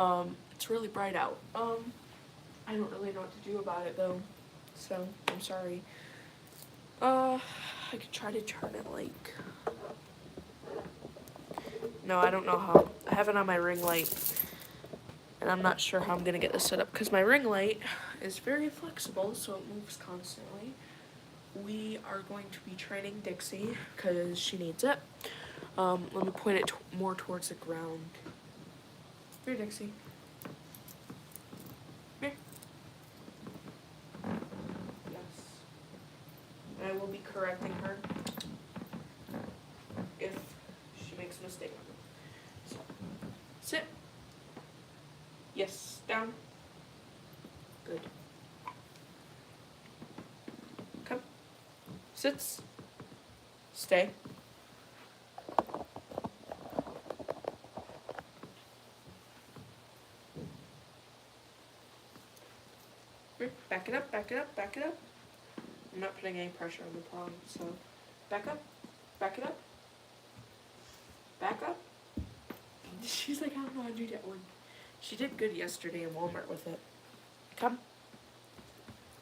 It's really bright out. I don't really know what to do about it though, so I'm sorry. I could try to turn it like... No, I don't know how. I have it on my ring light, and I'm not sure how I'm gonna get this set up because my ring light is very flexible, so it moves constantly. We are going to be training Dixie because she needs it. Let me point it more towards the ground. Here, Dixie. Here. Yes. And I will be correcting her if she makes a mistake. So, sit. Yes, down. Good. Come. Sits. Stay. Back it up, back it up, back it up. I'm not putting any pressure on the palm, so back up, back it up, back up. She's like, I don't know how to do that one. She did good yesterday in Walmart with it. Come.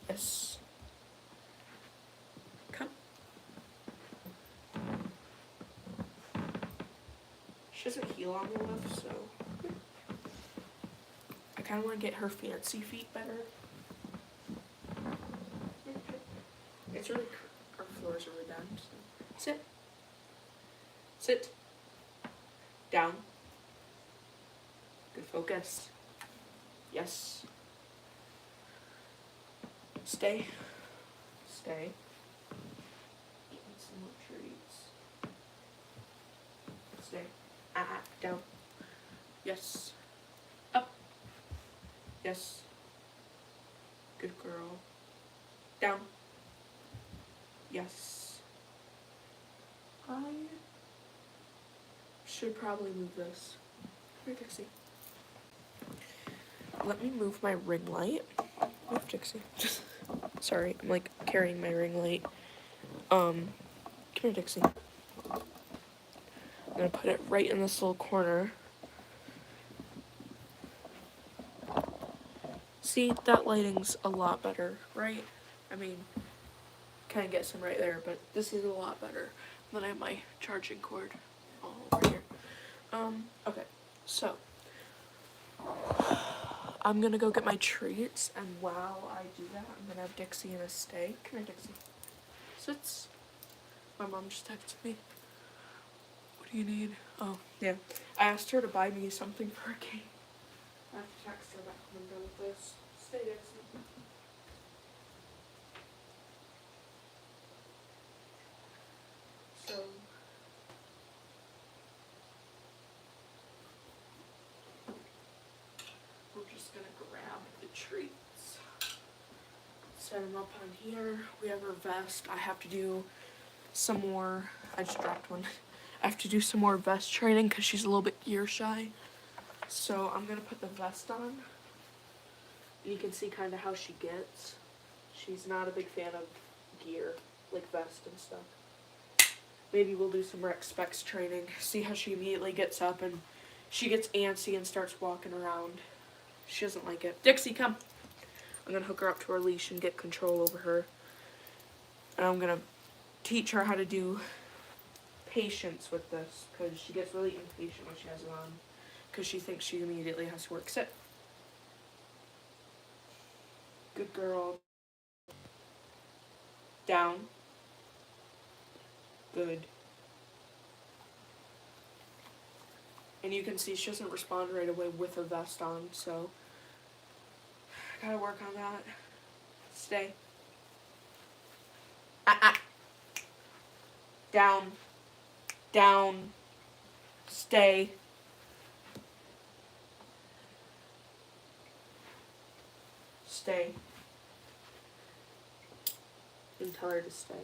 Yes. Come. She doesn't heel on the left, so I kind of want to get her fancy feet better. It's really, our floors are really bad. So. Sit. Sit. Down. Good focus. Yes. Stay. Stay. Eating some more treats. Stay. Down. Yes. Up. Yes. Good girl. Down. Yes. I should probably move this. Here, Dixie. Let me move my ring light. Move, Dixie. Sorry, I'm like carrying my ring light. Come here, Dixie. I'm gonna put it right in this little corner. See, that lighting's a lot better, right? I mean, kind of get some right there, but this is a lot better. Then I have my charging cord all over here. Okay, so I'm gonna go get my treats, and while I do that, I'm gonna have Dixie in a stay. Come here, Dixie. Sits. My mom just texted me. What do you need? Oh, yeah. I asked her to buy me something for a game. I have to text her back when I'm done with this. Stay, Dixie. So, we're just gonna grab the treats. Set them up on here. We have our vest. I have to do some more. I just dropped one. I have to do some more vest training because she's a little bit gear shy. So I'm gonna put the vest on. And you can see kind of how she gets. She's not a big fan of gear, like vest and stuff. Maybe we'll do some rec specs training. See how she immediately gets up and she gets antsy and starts walking around. She doesn't like it. Dixie, come. I'm gonna hook her up to her leash and get control over her. And I'm gonna teach her how to do patience with this because she gets really impatient when she has it on because she thinks she immediately has to work. Sit. Good girl. Down. Good. And you can see she doesn't respond right away with a vest on, so I gotta work on that. Stay. Down. Down. Stay. Stay. And tell her to stay.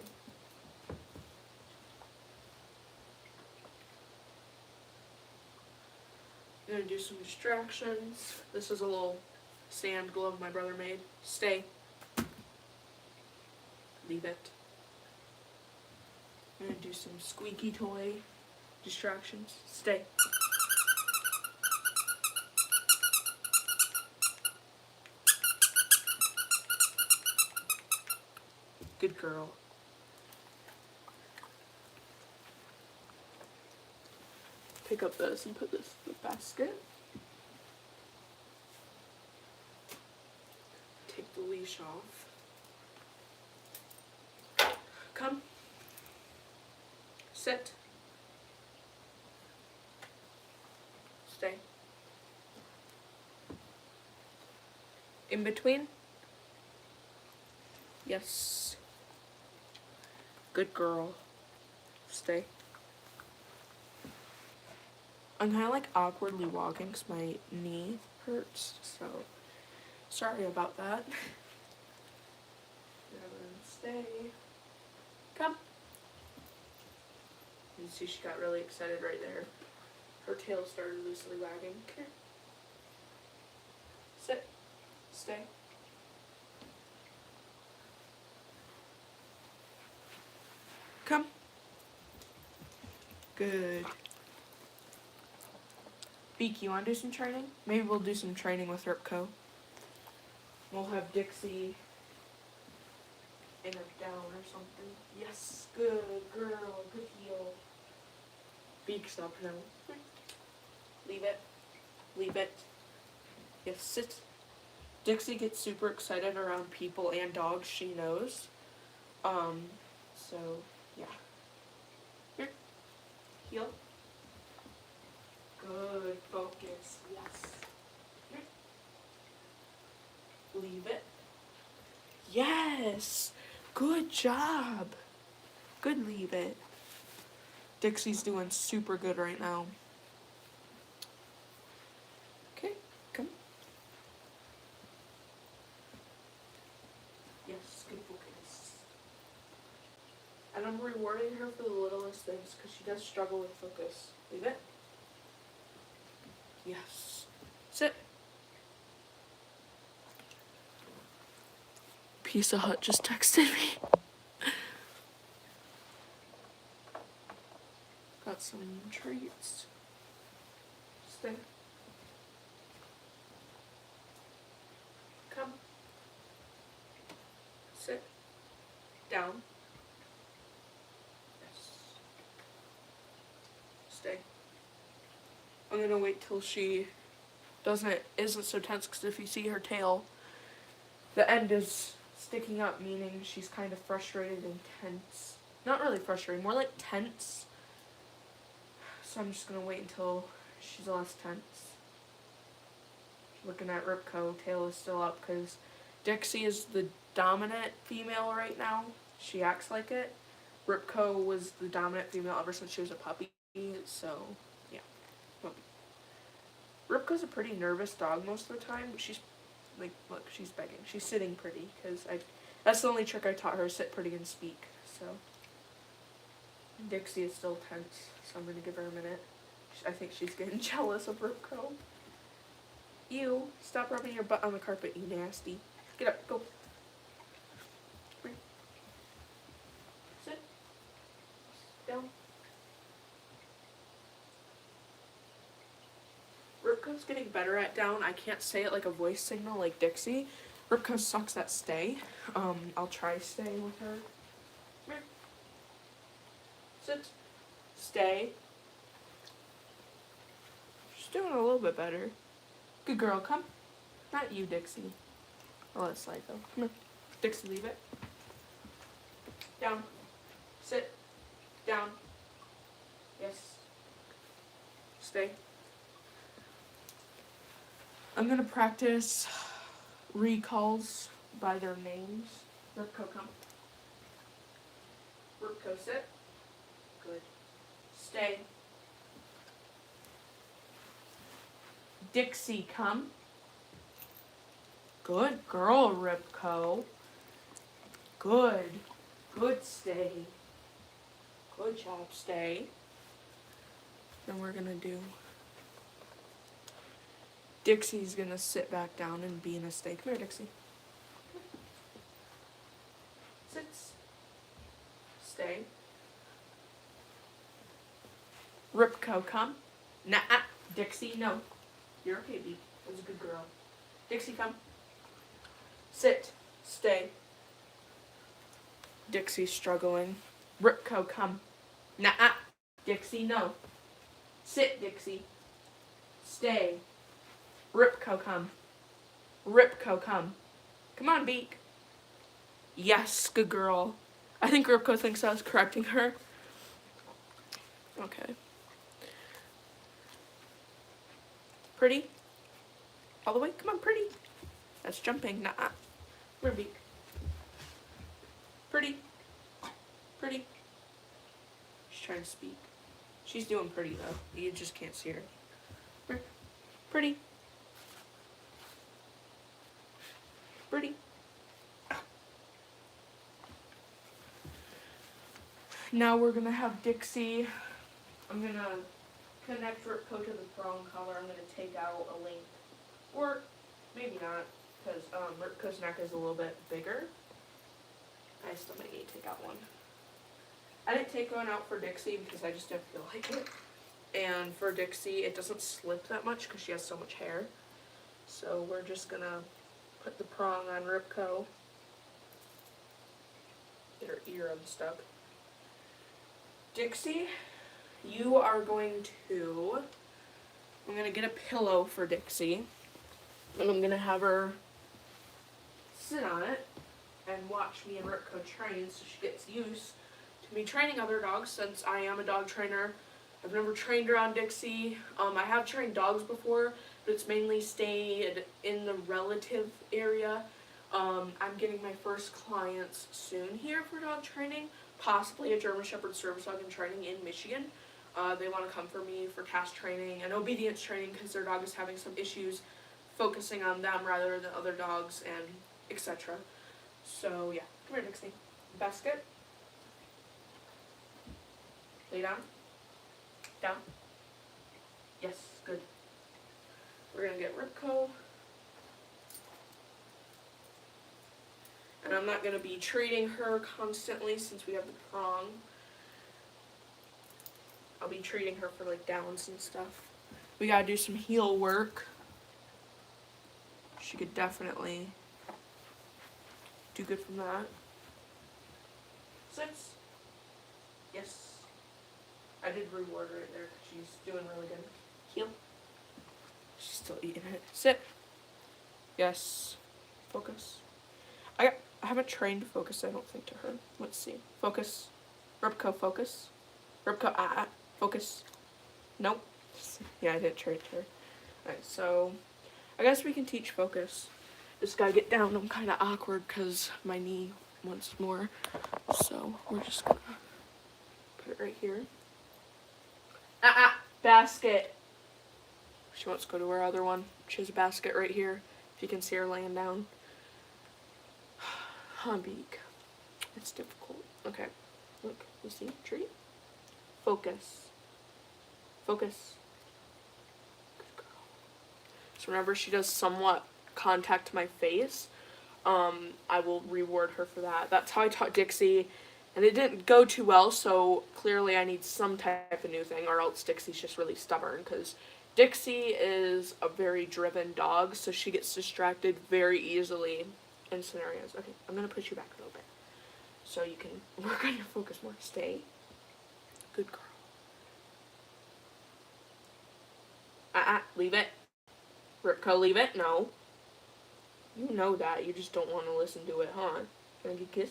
I'm gonna do some distractions. This is a little sand glove my brother made. Stay. Leave it. I'm gonna do some squeaky toy distractions. Stay. Good girl. Pick up this and put this in the basket. Take the leash off. Come. Sit. Stay. In between? Yes. Good girl. Stay. I'm kind of like awkwardly walking because my knee hurts, so sorry about that. Stay. Come. You see she got really excited right there. Her tail started loosely wagging. Come here. Sit. Stay. Come. Good. Beak, you want to do some training? Maybe we'll do some training with Ripco. We'll have Dixie in or down or something. Yes, good girl, good heel. Beak's up now. Leave it. Leave it. Yes, sit. Dixie gets super excited around people and dogs she knows. So, yeah. Here. Heel. Good. Focus. Yes. Here. Leave it. Yes. Good job. Good, leave it. Dixie's doing super good right now. Okay, come. Yes, good focus. And I'm rewarding her for the littlest things because she does struggle with focus. Leave it. Yes. Sit. Pizza Hut just texted me. Got some treats. Stay. Come. Sit. Down. Yes. Stay. I'm gonna wait till she isn't so tense, because if you see her tail, the end is sticking up, meaning she's kind of frustrated and tense. Not really frustrated, more like tense. So I'm just gonna wait until she's less tense. Looking at Ripco, tail is still up because Dixie is the dominant female right now. She acts like it. Ripco was the dominant female ever since she was a puppy, so yeah. Ripco's a pretty nervous dog most of the time, but she's like, look, she's begging. She's sitting pretty because that's the only trick I taught her, sit pretty and speak. So Dixie is still tense, so I'm gonna give her a minute. I think she's getting jealous of Ripco. Ew, stop rubbing your butt on the carpet, you nasty. Get up, go. Bring. Sit. Down. Ripco's getting better at down. I can't say it like a voice signal like Dixie. Ripco sucks at stay. I'll try stay with her. Come here. Sit. Stay. She's doing a little bit better. Good girl, come. Not you, Dixie. I'll let it slide though. Come here. Dixie, leave it. Down. Sit. Down. Yes. Stay. I'm gonna practice recalls by their names. Ripco, come. Ripco, sit. Good. Stay. Dixie, come. Good girl, Ripco. Good. Good, stay. Good job, stay. Then we're gonna do... Dixie's gonna sit back down and be in a stay. Come here, Dixie. Sits. Stay. Ripco, come. Nah, Dixie, no. You're okay, B. That was a good girl. Dixie, come. Sit. Stay. Dixie's struggling. Ripco, come. Nah, Dixie, no. Sit, Dixie. Stay. Ripco, come. Ripco, come. Come on, Beak. Yes, good girl. I think Ripco thinks I was correcting her. Okay. Pretty? All the way? Come on, pretty. That's jumping. Nah. Come here, Beak. Pretty. Pretty. She's trying to speak. She's doing pretty, though. You just can't see her. Pretty. Pretty. Now we're gonna have Dixie. I'm gonna connect Ripco to the prong collar. I'm gonna take out a link. Or maybe not, because Ripco's neck is a little bit bigger. I still might need to take out one. I didn't take one out for Dixie because I just didn't feel like it. And for Dixie, it doesn't slip that much because she has so much hair. So we're just gonna put the prong on Ripco. Get her ear unstuck. Dixie, you are going to, I'm gonna get a pillow for Dixie. And I'm gonna have her sit on it and watch me and Ripco train so she gets used to me training other dogs, since I am a dog trainer. I've never trained around Dixie. I have trained dogs before, but it's mainly stayed in the relative area. I'm getting my first clients soon here for dog training, possibly a German Shepherd service dog in training in Michigan. They want to come for me for task training and obedience training because their dog is having some issues focusing on them rather than other dogs and etc. So yeah, come here, Dixie. Basket. Lay down. Down. Yes, good. We're gonna get Ripco. And I'm not gonna be treating her constantly since we have the prong. I'll be treating her for like downs and stuff. We gotta do some heel work. She could definitely do good from that. 6. Yes. I did reward her right there because she's doing really good. Heel. She's still eating it. Sit. Yes. Focus. I haven't trained focus, I don't think, to her. Let's see. Focus. Ripco, focus. Ripco, focus. Nope. Yeah, I didn't train her. Alright, so I guess we can teach focus. Just gotta get down. I'm kind of awkward because my knee wants more. So we're just gonna put it right here. Basket. She wants to go to her other one. She has a basket right here. If you can see her laying down. Beak. It's difficult. Okay. Look. You see? Tree. Focus. Focus. Good girl. So whenever she does somewhat contact my face, I will reward her for that. That's how I taught Dixie. And it didn't go too well, so clearly I need some type of new thing, or else Dixie's just really stubborn, because Dixie is a very driven dog, so she gets distracted very easily in scenarios. Okay, I'm going to push you back a little bit so you can work on your focus more. Stay. Good girl. Leave it. Ripco, leave it. No. You know that. You just don't want to listen to it, huh? Can I get a kiss?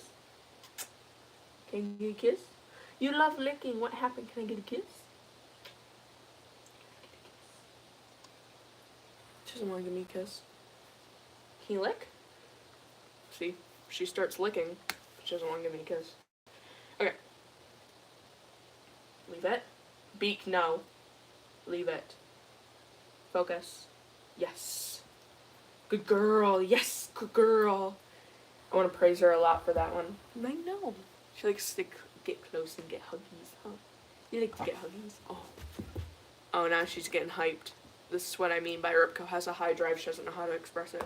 Can you get a kiss? You love licking. What happened? Can I get a kiss? She doesn't want to give me a kiss. Can you lick? See? She starts licking. She doesn't want to give me a kiss. Okay. Leave it. Beak, no. Leave it. Focus. Yes. Good girl. Yes, good girl. I want to praise her a lot for that one. I know. She likes to get close and get huggies, huh? You like to get huggies? Oh. Oh, now she's getting hyped. This is what I mean by Ripco has a high drive. She doesn't know how to express it.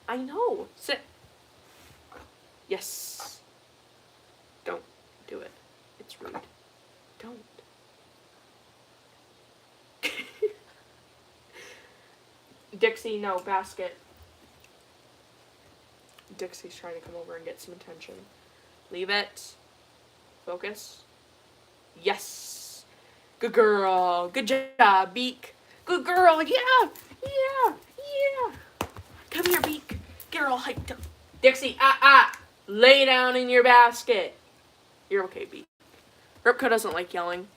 I know. Sit. Yes. Don't do it. It's rude. Don't. Dixie, no, basket. Dixie's trying to come over and get some attention. Leave it. Focus. Yes. Good girl. Good job, Beak. Good girl. Yeah. Yeah. Yeah. Come here, Beak. Get her all hyped up. Dixie, lay down in your basket. You're okay, Beak. Ripco doesn't like yelling.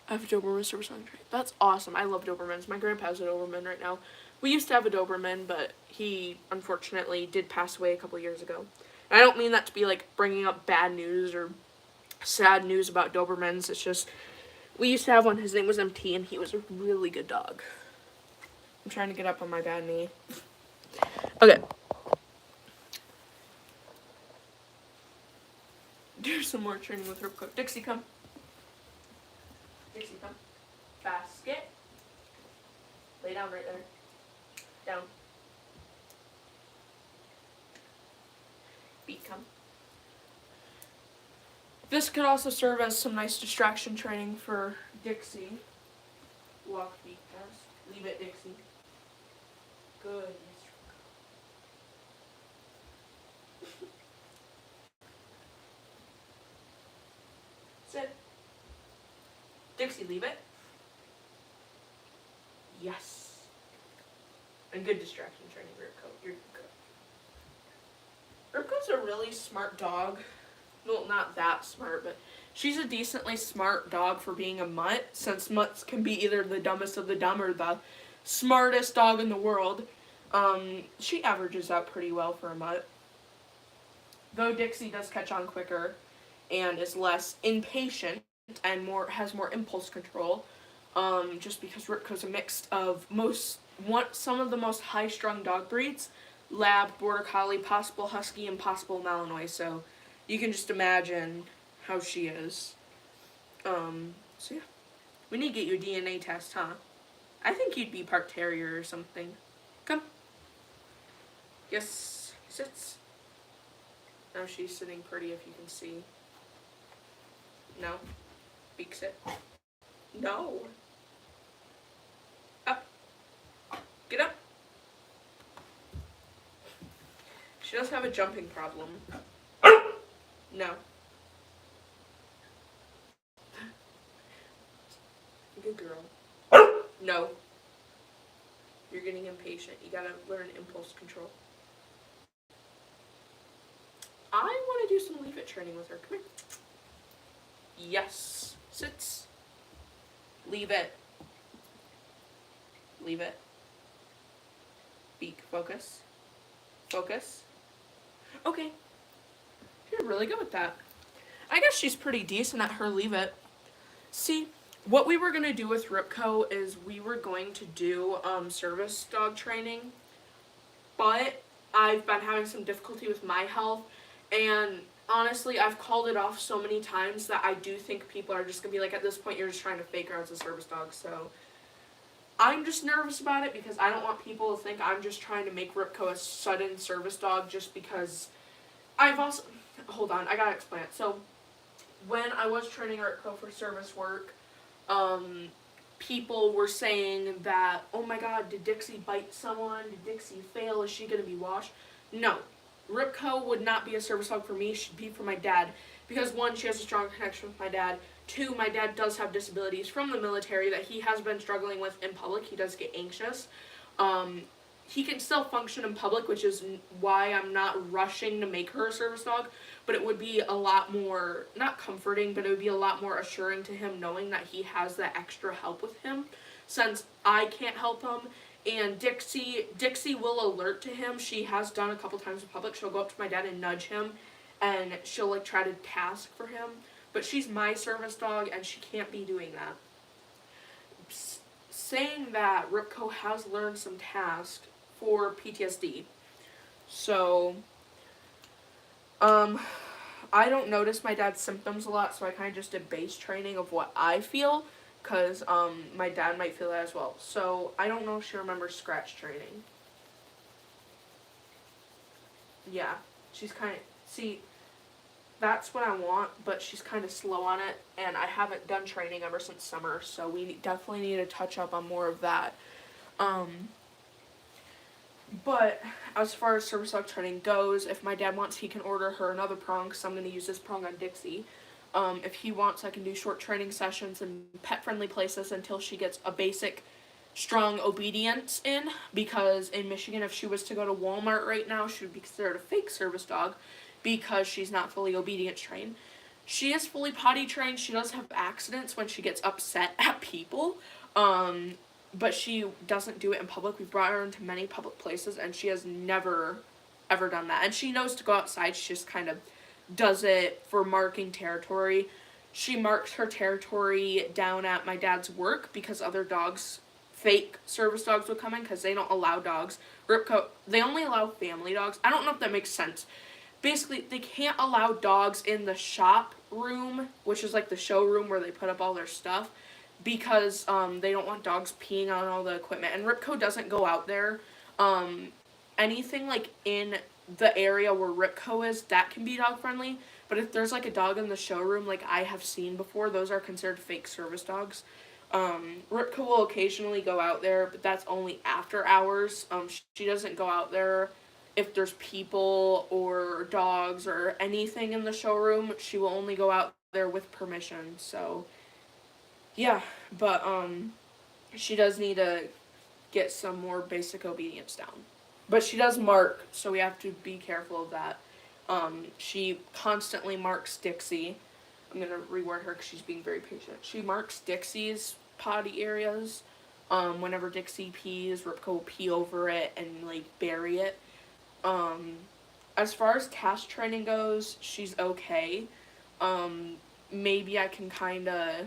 I have a Doberman service on train. That's awesome. I love Dobermans. My grandpa has a Doberman right now. We used to have a Doberman, but he unfortunately did pass away a couple years ago. And I don't mean that to be like bringing up bad news or sad news about Dobermans. It's just, we used to have one. His name was MT, and he was a really good dog. I'm trying to get up on my bad knee. Okay. Do some more training with Ripco. Dixie, come. Dixie, come. Basket. Lay down right there. Down. Beak, come. This could also serve as some nice distraction training for Dixie. Walk, Beak, fast. Leave it, Dixie. Good. Sit. Dixie, leave it. Yes. And good distraction training, Ripco. You're good. Ripco's a really smart dog. Well, not that smart, but she's a decently smart dog for being a mutt, since mutts can be either the dumbest of the dumb or the smartest dog in the world. She averages out pretty well for a mutt. Though Dixie does catch on quicker and is less impatient and has more impulse control, just because Ripco's a mix of some of the most high-strung dog breeds: Lab, Border Collie, possible Husky, and possible Malinois. So you can just imagine how she is. So yeah, we need to get you a DNA test, huh? I think you'd be part terrier or something. Come. Yes, sits. Now she's sitting pretty, if you can see. No. Beak, sit. No. Up. Get up. She does have a jumping problem. No. Good girl. No. You're getting impatient. You gotta learn impulse control. I want to do some leave it training with her. Come here. Yes. Sits. Leave it. Leave it. Beak. Focus. Focus. Okay. You're really good with that. I guess she's pretty decent at her leave it. See, what we were going to do with Ripco is we were going to do service dog training, but I've been having some difficulty with my health, and honestly, I've called it off so many times that I do think people are just going to be like, at this point, you're just trying to fake her as a service dog. So I'm just nervous about it because I don't want people to think I'm just trying to make Ripco a sudden service dog just because I've also... Hold on, I gotta explain it. So when I was training Ripco for service work, people were saying that, oh my god, did Dixie bite someone? Did Dixie fail? Is she going to be washed? No. Ripco would not be a service dog for me. She'd be for my dad. Because one, she has a strong connection with my dad. Two, my dad does have disabilities from the military that he has been struggling with in public. He does get anxious. He can still function in public, which is why I'm not rushing to make her a service dog. But it would be a lot more, not comforting, but it would be a lot more assuring to him knowing that he has that extra help with him, since I can't help him. And Dixie will alert to him. She has done a couple times in public. She'll go up to my dad and nudge him, and she'll like try to task for him. But she's my service dog, and she can't be doing that. Saying that, Ripco has learned some tasks for PTSD. So, I don't notice my dad's symptoms a lot, so I kind of just did base training of what I feel, because, my dad might feel that as well. So, I don't know if she remembers scratch training. Yeah, she's kind of, see, that's what I want, but she's kind of slow on it, and I haven't done training ever since summer, so we definitely need to touch up on more of that. But as far as service dog training goes, if my dad wants, he can order her another prong, because I'm going to use this prong on Dixie. If he wants, I can do short training sessions in pet-friendly places until she gets a basic strong obedience in, because in Michigan, if she was to go to Walmart right now, she would be considered a fake service dog because she's not fully obedience trained. She is fully potty trained. She does have accidents when she gets upset at people, but she doesn't do it in public. We've brought her into many public places, and she has never, ever done that. And she knows to go outside. She just kind of does it for marking territory. She marks her territory down at my dad's work because other dogs, fake service dogs, will come in because they don't allow dogs. Ripco, they only allow family dogs. I don't know if that makes sense. Basically, they can't allow dogs in the shop room, which is like the showroom where they put up all their stuff, because they don't want dogs peeing on all the equipment. And Ripco doesn't go out there. Anything like in the area where Ripco is, that can be dog friendly. But if there's like a dog in the showroom, like I have seen before, those are considered fake service dogs. Ripco will occasionally go out there, but that's only after hours. She doesn't go out there if there's people or dogs or anything in the showroom. She will only go out there with permission. So yeah, but she does need to get some more basic obedience down. But she does mark, so we have to be careful of that. She constantly marks Dixie. I'm gonna reword her because she's being very patient. She marks Dixie's potty areas. Whenever Dixie pees, Ripco will pee over it and like bury it. As far as task training goes, she's okay. Maybe I can kind of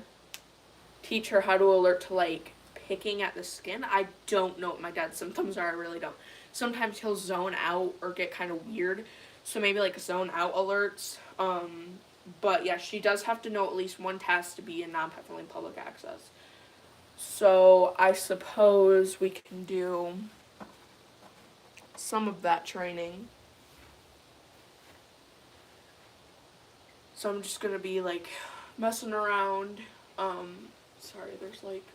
teach her how to alert to like picking at the skin. I don't know what my dad's symptoms are. I really don't. Sometimes he'll zone out or get kind of weird. So maybe like zone out alerts. But yeah, she does have to know at least one task to be in non-pet friendly public access. So I suppose we can do some of that training. So I'm just gonna be like messing around. Sorry, there's like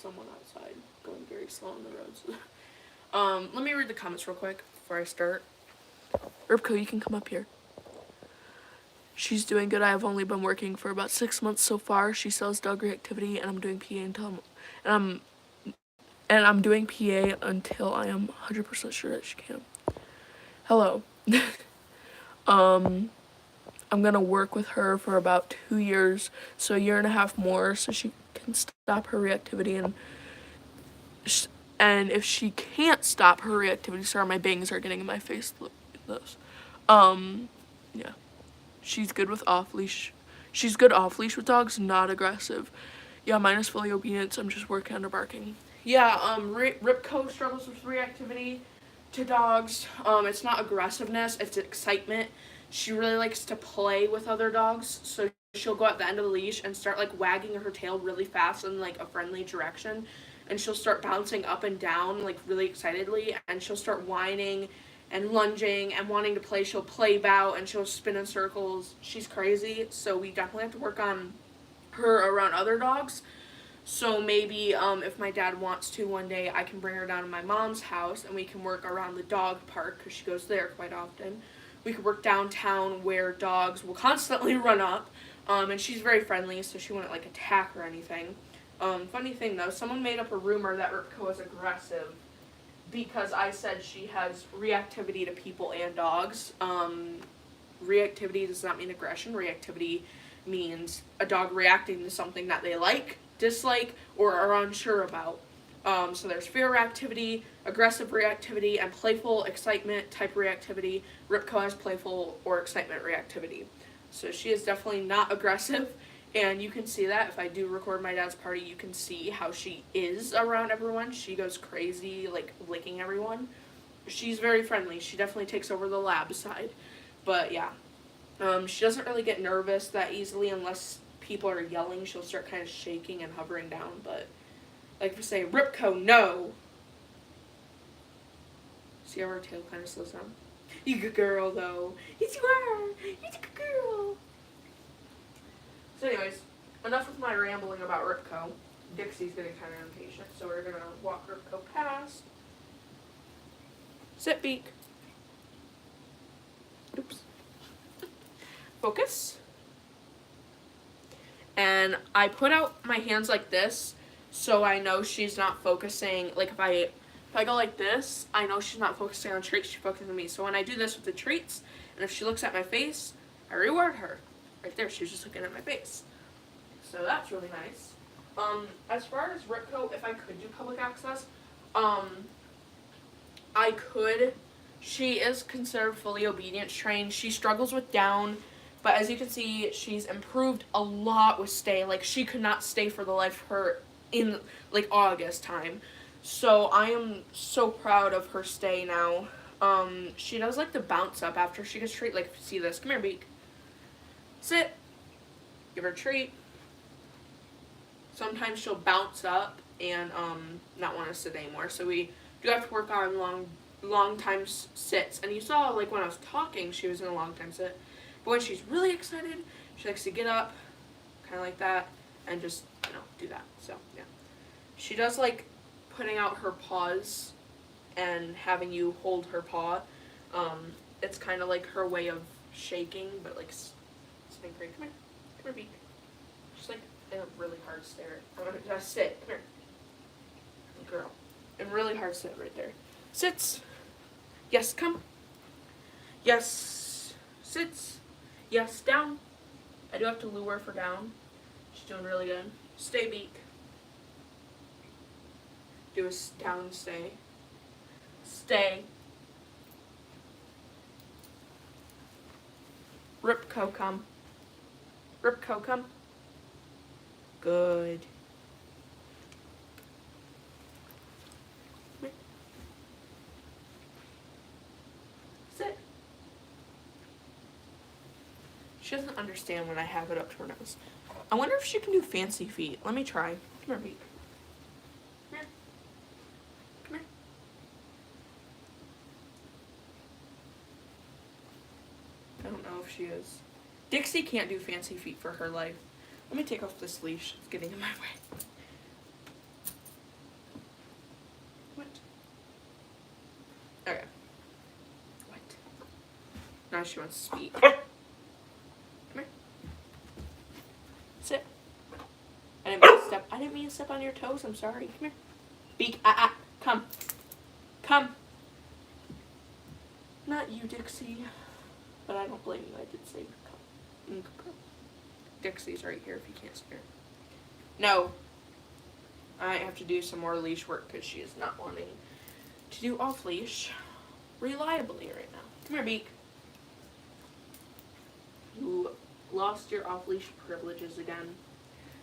someone outside going very slow on the roads. Let me read the comments real quick before I start. Ripco, you can come up here. She's doing good. I have only been working for about 6 months so far. She sells dog reactivity, and I'm doing PA I'm doing PA until I am 100% sure that she can. Hello. I'm gonna work with her for about 2 years, so a year and a half more, so she can stop her reactivity. And if she can't stop her reactivity, sorry, my bangs are getting in my face. Look at those. Yeah. She's good with off-leash. She's good off-leash with dogs, not aggressive. Yeah, mine is fully obedience. I'm just working on her barking. Yeah, Ripco struggles with reactivity to dogs. It's not aggressiveness, it's excitement. She really likes to play with other dogs, so she'll go at the end of the leash and start like wagging her tail really fast in like a friendly direction, and she'll start bouncing up and down like really excitedly, and she'll start whining and lunging and wanting to play. She'll play bow and she'll spin in circles. She's crazy, so we definitely have to work on her around other dogs. So maybe if my dad wants to one day, I can bring her down to my mom's house and we can work around the dog park because she goes there quite often. We could work downtown where dogs will constantly run up, and she's very friendly, so she wouldn't like attack or anything. Funny thing though, someone made up a rumor that Ripco is aggressive because I said she has reactivity to people and dogs. Reactivity does not mean aggression. Reactivity means a dog reacting to something that they like, dislike, or are unsure about. So there's fear reactivity, aggressive reactivity, and playful excitement type reactivity. Ripco has playful or excitement reactivity. So she is definitely not aggressive, and you can see that if I do record my dad's party, you can see how she is around everyone. She goes crazy, like licking everyone. She's very friendly. She definitely takes over the lab side. But yeah, she doesn't really get nervous that easily unless people are yelling. She'll start kind of shaking and hovering down, but like if we say, Ripco, no. See how her tail kind of slows down? You good girl, though. Yes, you are. You're a good girl. So anyways, enough with my rambling about Ripco. Dixie's getting kind of impatient, so we're going to walk Ripco past. Sit, Beak. Oops. Focus. And I put out my hands like this so I know she's not focusing. Like if I go like this, I know she's not focusing on treats, she's focusing on me. So when I do this with the treats, and if she looks at my face, I reward her. Right there, she's just looking at my face. So that's really nice. As far as Ripco, if I could do public access, I could. She is considered fully obedience trained. She struggles with down, but as you can see, she's improved a lot with stay. Like, she could not stay for the life of her in, like, August time. So I am so proud of her stay now. She does like the bounce up after she gets treat. Like, see this? Come here, Beak. Sit. Give her a treat. Sometimes she'll bounce up and not want to sit anymore. So we do have to work on long time sits. And you saw, like, when I was talking, she was in a long time sit. But when she's really excited, she likes to get up, kind of like that, and just, you know, do that. So yeah, she does like putting out her paws and having you hold her paw. It's kind of like her way of shaking, but like snickering. Come here, Beak. Just like in a really hard stare. I want to just sit. Come here, girl. And really hard sit right there. Sits. Yes, come. Yes, sits. Yes, down. I do have to lure for down. She's doing really good. Stay, Beak. Do a down stay. Stay. Ripco, come. Ripco, come. Good. Sit. She doesn't understand when I have it up to her nose. I wonder if she can do fancy feet. Let me try. Come here, Beak. Come here. Come here. I don't know if she is. Dixie can't do fancy feet for her life. Let me take off this leash. It's getting in my way. What? Okay. What? Now she wants to speak. Come here. Sit. I didn't mean to step on your toes. I'm sorry. Come here. Beak. Come. Come. Not you, Dixie. But I don't blame you. I did say come. Dixie's right here if you can't see her. No. I have to do some more leash work because she is not wanting to do off leash reliably right now. Come here, Beak. You lost your off leash privileges again.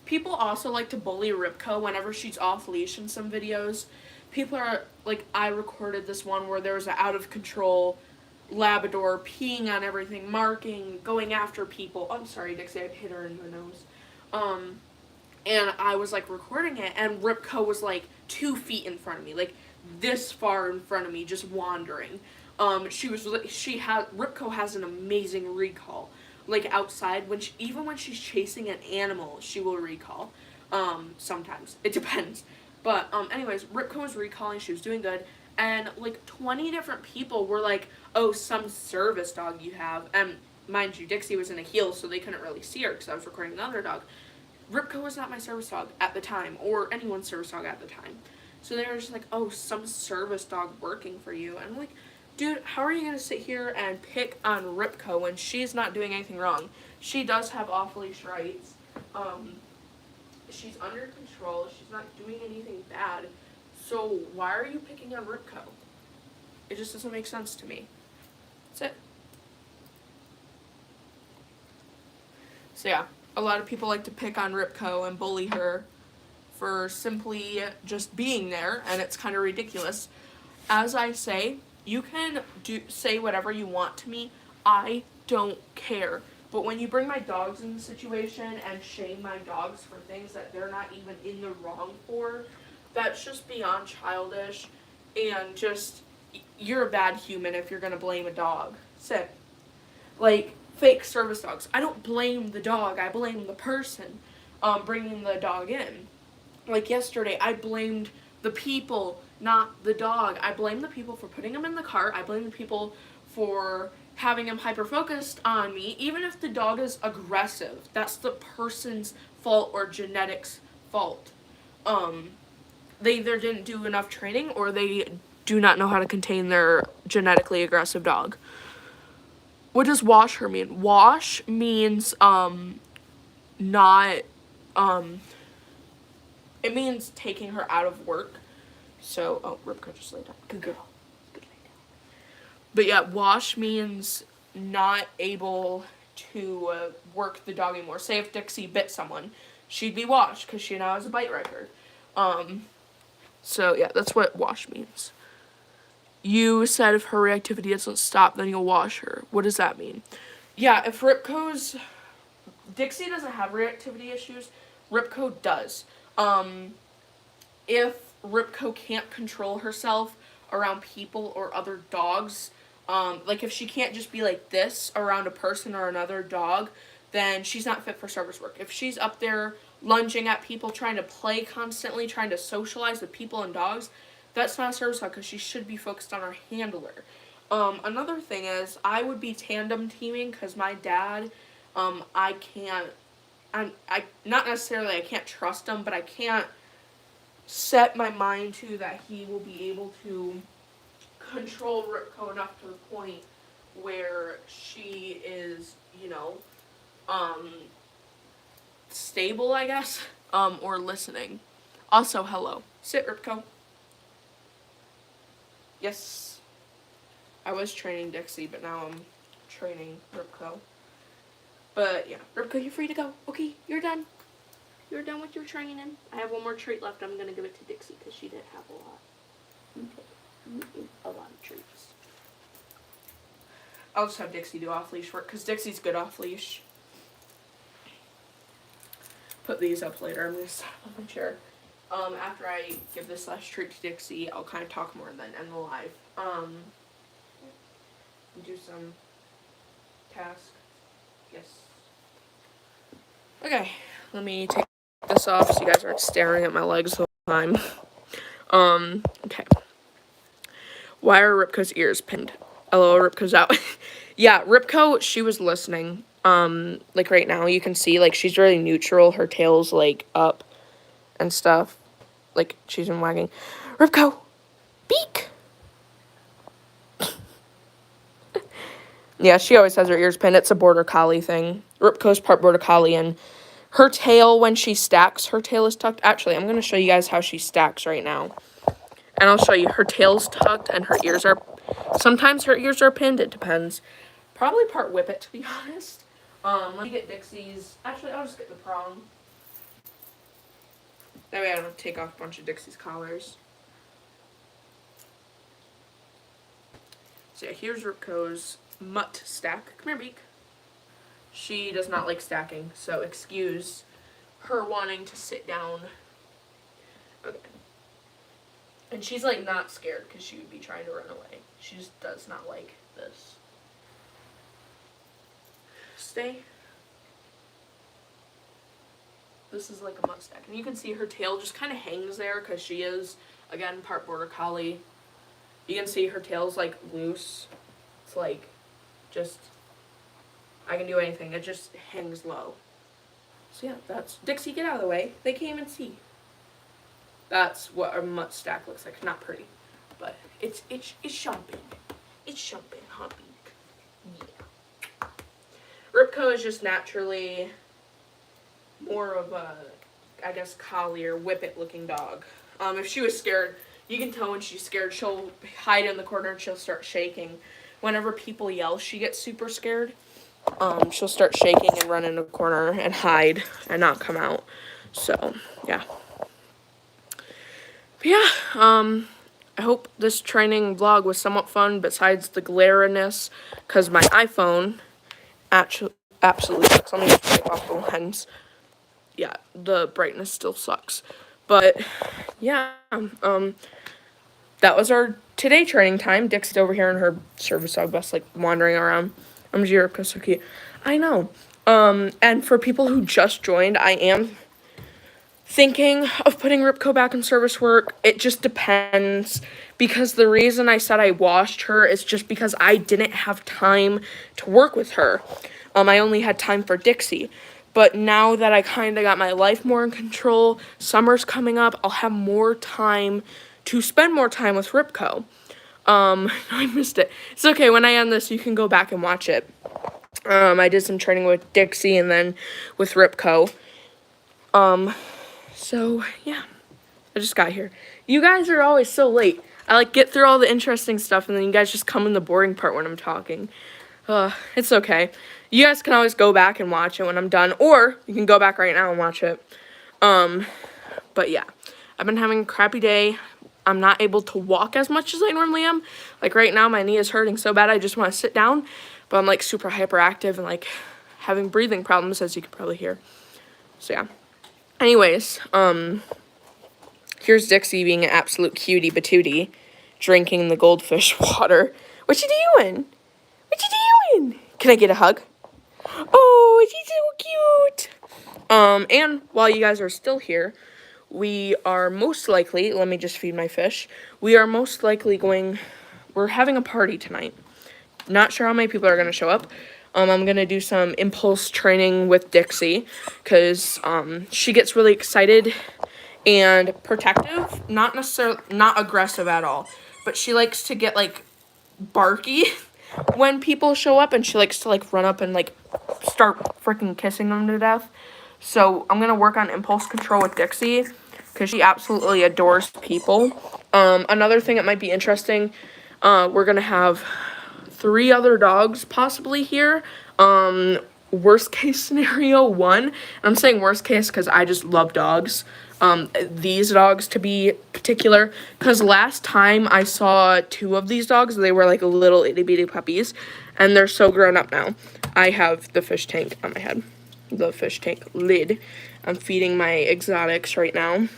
People also like to bully Ripco whenever she's off leash in some videos. People are like, I recorded this one where there was an out of control Labrador peeing on everything, marking, going after people. I'm sorry, Dixie, I hit her in the nose. And I was like recording it, and Ripco was like 2 feet in front of me, like this far in front of me, just wandering. Ripco has an amazing recall. Like outside, even when she's chasing an animal, she will recall. Sometimes it depends. But anyways, Ripco was recalling. She was doing good. And, like, 20 different people were like, oh, some service dog you have. And, mind you, Dixie was in a heel, so they couldn't really see her because I was recording another dog. Ripco was not my service dog at the time, or anyone's service dog at the time. So they were just like, oh, some service dog working for you. And I'm like, dude, how are you going to sit here and pick on Ripco when she's not doing anything wrong? She does have off-leash rights. She's under control. She's not doing anything bad. So why are you picking on Ripco? It just doesn't make sense to me. That's it. So yeah, a lot of people like to pick on Ripco and bully her for simply just being there, and it's kind of ridiculous. As I say, you can say whatever you want to me. I don't care. But when you bring my dogs in the situation and shame my dogs for things that they're not even in the wrong for, that's just beyond childish, and just, you're a bad human if you're gonna blame a dog. Sit. Like, fake service dogs. I don't blame the dog, I blame the person bringing the dog in. Like yesterday, I blamed the people not the dog. I blame the people for putting him in the cart. I blame the people for having him hyper-focused on me. Even if the dog is aggressive, that's the person's fault or genetics fault. They either didn't do enough training or they do not know how to contain their genetically aggressive dog. What does wash her mean? Wash means, not, it means taking her out of work. So, oh, Ripco just laid down. Good girl. Good lay down. But yeah, wash means not able to work the dog anymore. Say if Dixie bit someone, she'd be washed because she now has a bite record. So yeah, that's what wash means. You said if her reactivity doesn't stop, then you'll wash her. What does that mean? Yeah, if Ripco's... Dixie doesn't have reactivity issues. Ripco does. If Ripco can't control herself around people or other dogs, like if she can't just be like this around a person or another dog, then she's not fit for service work. If she's up there lunging at people, trying to play constantly, trying to socialize with people and dogs, that's not a service dog because she should be focused on her handler. Another thing is I would be tandem teaming because my dad, I not necessarily I can't trust him, but I can't set my mind to that he will be able to control Ripco enough to the point where she is, stable, I guess, or listening. Also, hello. Sit, Ripco. Yes. I was training Dixie, but now I'm training Ripco. But yeah, Ripco, you're free to go. Okay, you're done. You're done with your training. I have one more treat left. I'm going to give it to Dixie because she didn't have a lot. Okay. A lot of treats. I'll just have Dixie do off-leash work because Dixie's good off-leash. Put these up later. I'm going to sit on my chair. After I give this last treat to Dixie, I'll kind of talk more and then end the live. Do some task. Yes. Okay, let me take this off so you guys aren't staring at my legs the whole time. Okay. Why are Ripco's ears pinned? Hello, Ripco's out. Yeah, Ripco, she was listening. Like right now, you can see, like, she's really neutral. Her tail's, like, up and stuff. Like, she's been wagging. Ripco! Beak! Yeah, she always has her ears pinned. It's a border collie thing. Ripco's part border collie, and her tail, when she stacks, her tail is tucked. Actually, I'm going to show you guys how she stacks right now. And I'll show you. Her tail's tucked, and her ears are... Sometimes her ears are pinned. It depends. Probably part whippet, to be honest. Let me get Dixie's... Actually, I'll just get the prong. That way I don't take off a bunch of Dixie's collars. So yeah, here's Ripco's mutt stack. Come here, Beak. She does not like stacking, so excuse her wanting to sit down. Okay. And she's, like, not scared because she would be trying to run away. She just does not like this. Stay. This is like a mutt stack. And you can see her tail just kind of hangs there because she is, again, part border collie. You can see her tail's, like, loose. It's, like, just, I can do anything. It just hangs low. So, yeah, that's, Dixie, get out of the way. They can't even see. That's what a mutt stack looks like. Not pretty. But it's jumping. It's jumping, huh, Beak? Yeah. Ripco is just naturally more of a, I guess, collie or whippet looking dog. If she was scared, you can tell when she's scared, she'll hide in the corner and she'll start shaking. Whenever people yell, she gets super scared. She'll start shaking and run in a corner and hide and not come out. So, yeah. But yeah, I hope this training vlog was somewhat fun besides the glariness, because my iPhone absolutely sucks. Let me just wipe off the lens. Yeah, the brightness still sucks. But, yeah, that was our today training time. Dixie's over here in her service dog bus, like, wandering around. Ripco's so cute. I know. And for people who just joined, I am thinking of putting Ripco back in service work. It just depends, because the reason I said I washed her is just because I didn't have time to work with her. I only had time for Dixie. But now that I kind of got my life more in control, summer's coming up, I'll have more time to spend more time with Ripco. I missed it. It's okay, when I end this, you can go back and watch it. I did some training with Dixie and then with Ripco. So, yeah, I just got here. You guys are always so late. I, like, get through all the interesting stuff, and then you guys just come in the boring part when I'm talking. It's okay. You guys can always go back and watch it when I'm done, or you can go back right now and watch it. But yeah, I've been having a crappy day. I'm not able to walk as much as I normally am. Like, right now, my knee is hurting so bad I just want to sit down, but I'm, like, super hyperactive and, like, having breathing problems, as you can probably hear. So, yeah. Anyways, here's Dixie being an absolute cutie patootie, drinking the goldfish water. What you doing? What you doing? Can I get a hug? Oh, she's so cute. And while you guys are still here, we are most likely, let me just feed my fish. We are most likely we're having a party tonight. Not sure how many people are going to show up. I'm going to do some impulse training with Dixie, because she gets really excited and protective, not necessarily, not aggressive at all, but she likes to get, like, barky when people show up, and she likes to, like, run up and, like, start freaking kissing them to death. So I'm going to work on impulse control with Dixie, because she absolutely adores people. Another thing that might be interesting, we're going to have 3 other dogs possibly here. Worst case scenario 1. And I'm saying worst case because I just love dogs. These dogs to be particular, because last time I saw 2 of these dogs, they were like little itty bitty puppies, and they're so grown up now. I have the fish tank on my head, the fish tank lid. I'm feeding my exotics right now.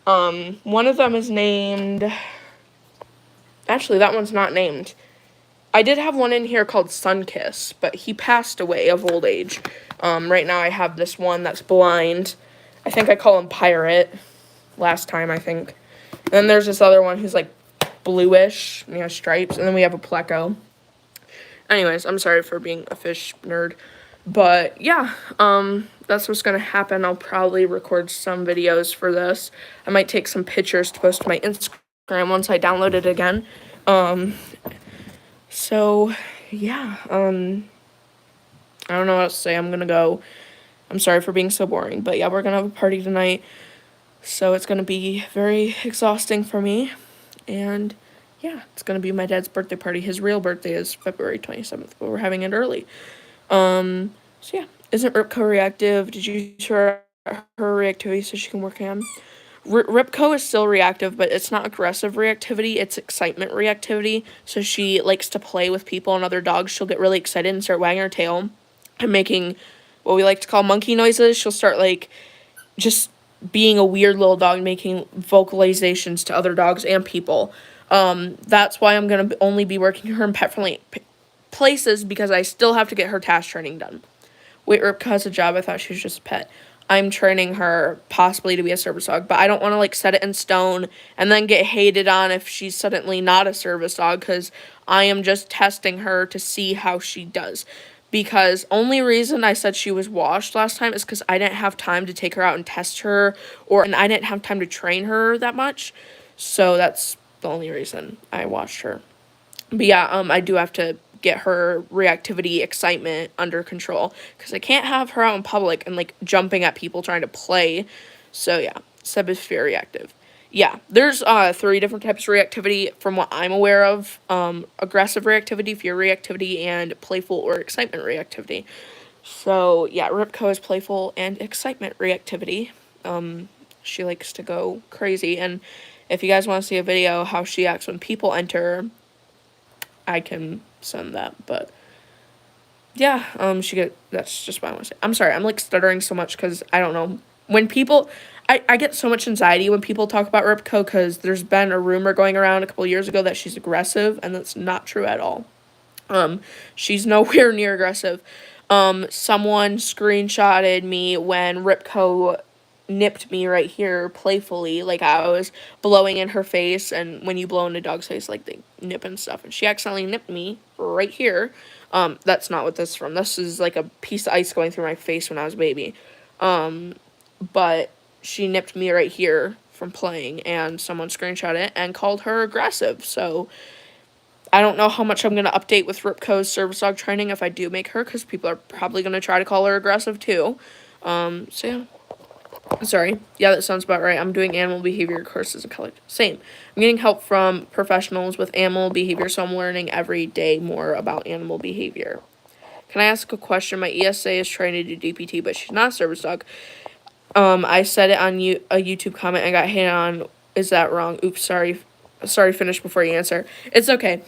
One of them is named, actually that one's not named. I did have one in here called Sunkiss, but he passed away of old age. Right now I have this one that's blind. I think I call him Pirate last time, I think. And then there's this other one who's like bluish, and he has stripes. And then we have a Pleco. Anyways, I'm sorry for being a fish nerd. But yeah, that's what's going to happen. I'll probably record some videos for this. I might take some pictures to post to my Instagram once I download it again. So, yeah, I don't know what else to say. I'm gonna go. I'm sorry for being so boring, but yeah, we're gonna have a party tonight, so it's gonna be very exhausting for me, and yeah, it's gonna be my dad's birthday party. His real birthday is February 27th, but we're having it early. So yeah, isn't Ripco reactive? Did you show her reactivity so she can work on? Ripco is still reactive, but it's not aggressive reactivity, it's excitement reactivity. So she likes to play with people and other dogs. She'll get really excited and start wagging her tail and making what we like to call monkey noises. She'll start, like, just being a weird little dog, making vocalizations to other dogs and people. That's why I'm going to only be working her in pet-friendly places, because I still have to get her task training done. Wait, Ripco has a job. I thought she was just a pet. I'm training her possibly to be a service dog, but I don't want to, like, set it in stone and then get hated on if she's suddenly not a service dog, because I am just testing her to see how she does. Because only reason I said she was washed last time is because I didn't have time to take her out and test her, and I didn't have time to train her that much. So that's the only reason I washed her. But yeah, I do have to get her reactivity excitement under control, because I can't have her out in public and, like, jumping at people trying to play. So yeah, Seb is very reactive. Yeah, there's 3 different types of reactivity from what I'm aware of. Aggressive reactivity, fear reactivity, and playful or excitement reactivity. So yeah, Ripco is playful and excitement reactivity. She likes to go crazy, and if you guys want to see a video how she acts when people enter, I can send that. But yeah, that's just what I want to say. I'm sorry, I'm, like, stuttering so much because I don't know. When people, I get so much anxiety when people talk about Ripco, because there's been a rumor going around a couple years ago that she's aggressive, and that's not true at all. She's nowhere near aggressive. Someone screenshotted me when Ripco nipped me right here playfully, like I was blowing in her face, and when you blow in a dog's face, like they nip and stuff, and she accidentally nipped me right here. That's not what this is from. This is like a piece of ice going through my face when I was a baby. But she nipped me right here from playing, and someone screenshot it and called her aggressive. So I don't know how much I'm going to update with Ripco's service dog training if I do make her, because people are probably going to try to call her aggressive too. So yeah. Sorry. Yeah, that sounds about right. I'm doing animal behavior courses in college. Same. I'm getting help from professionals with animal behavior, so I'm learning every day more about animal behavior. Can I ask a question? My ESA is trying to do DPT, but she's not a service dog. I said it on a YouTube comment and got hit on. Is that wrong? Oops, sorry. Sorry, finish before you answer. It's okay.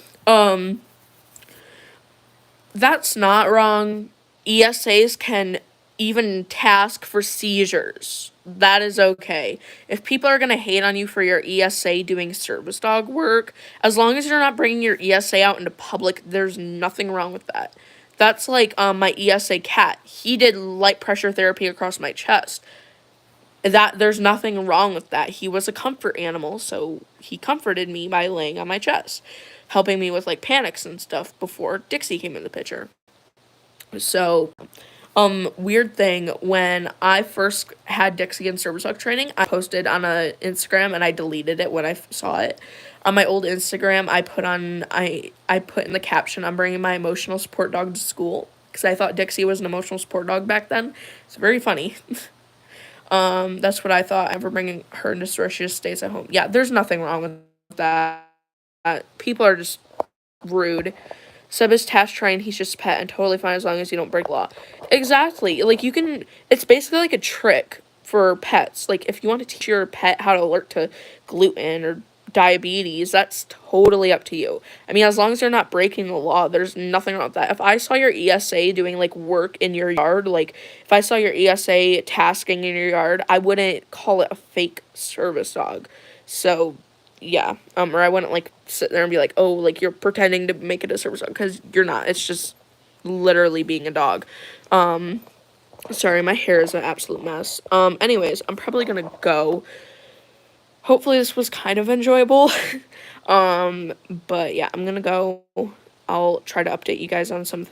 That's not wrong. ESAs can even task for seizures. That is okay. If people are going to hate on you for your ESA doing service dog work, as long as you're not bringing your ESA out into public, there's nothing wrong with that. That's like my ESA cat. He did light pressure therapy across my chest. There's nothing wrong with that. He was a comfort animal, so he comforted me by laying on my chest, helping me with like panics and stuff before Dixie came in the picture. So, weird thing, when I first had Dixie in service dog training, I posted on a Instagram and I deleted it when I saw it. On my old Instagram, I put in the caption, "I'm bringing my emotional support dog to school," because I thought Dixie was an emotional support dog back then. It's very funny. That's what I thought. Ever bringing her into store, she just stays at home. Yeah, there's nothing wrong with that. People are just rude. Seb is task trained. He's just a pet and totally fine as long as you don't break law. Exactly. Like, you can. It's basically like a trick for pets. Like, if you want to teach your pet how to alert to gluten or diabetes, that's totally up to you. I mean, as long as they're not breaking the law, there's nothing wrong with that. If I saw your ESA doing like work in your yard, like if I saw your ESA tasking in your yard, I wouldn't call it a fake service dog. So yeah, or I wouldn't like sit there and be like, oh, like you're pretending to make it a service dog, because you're not. It's just literally being a dog. Sorry, my hair is an absolute mess. Anyways, I'm probably gonna go. Hopefully this was kind of enjoyable. But yeah, I'm gonna go. I'll try to update you guys on some things.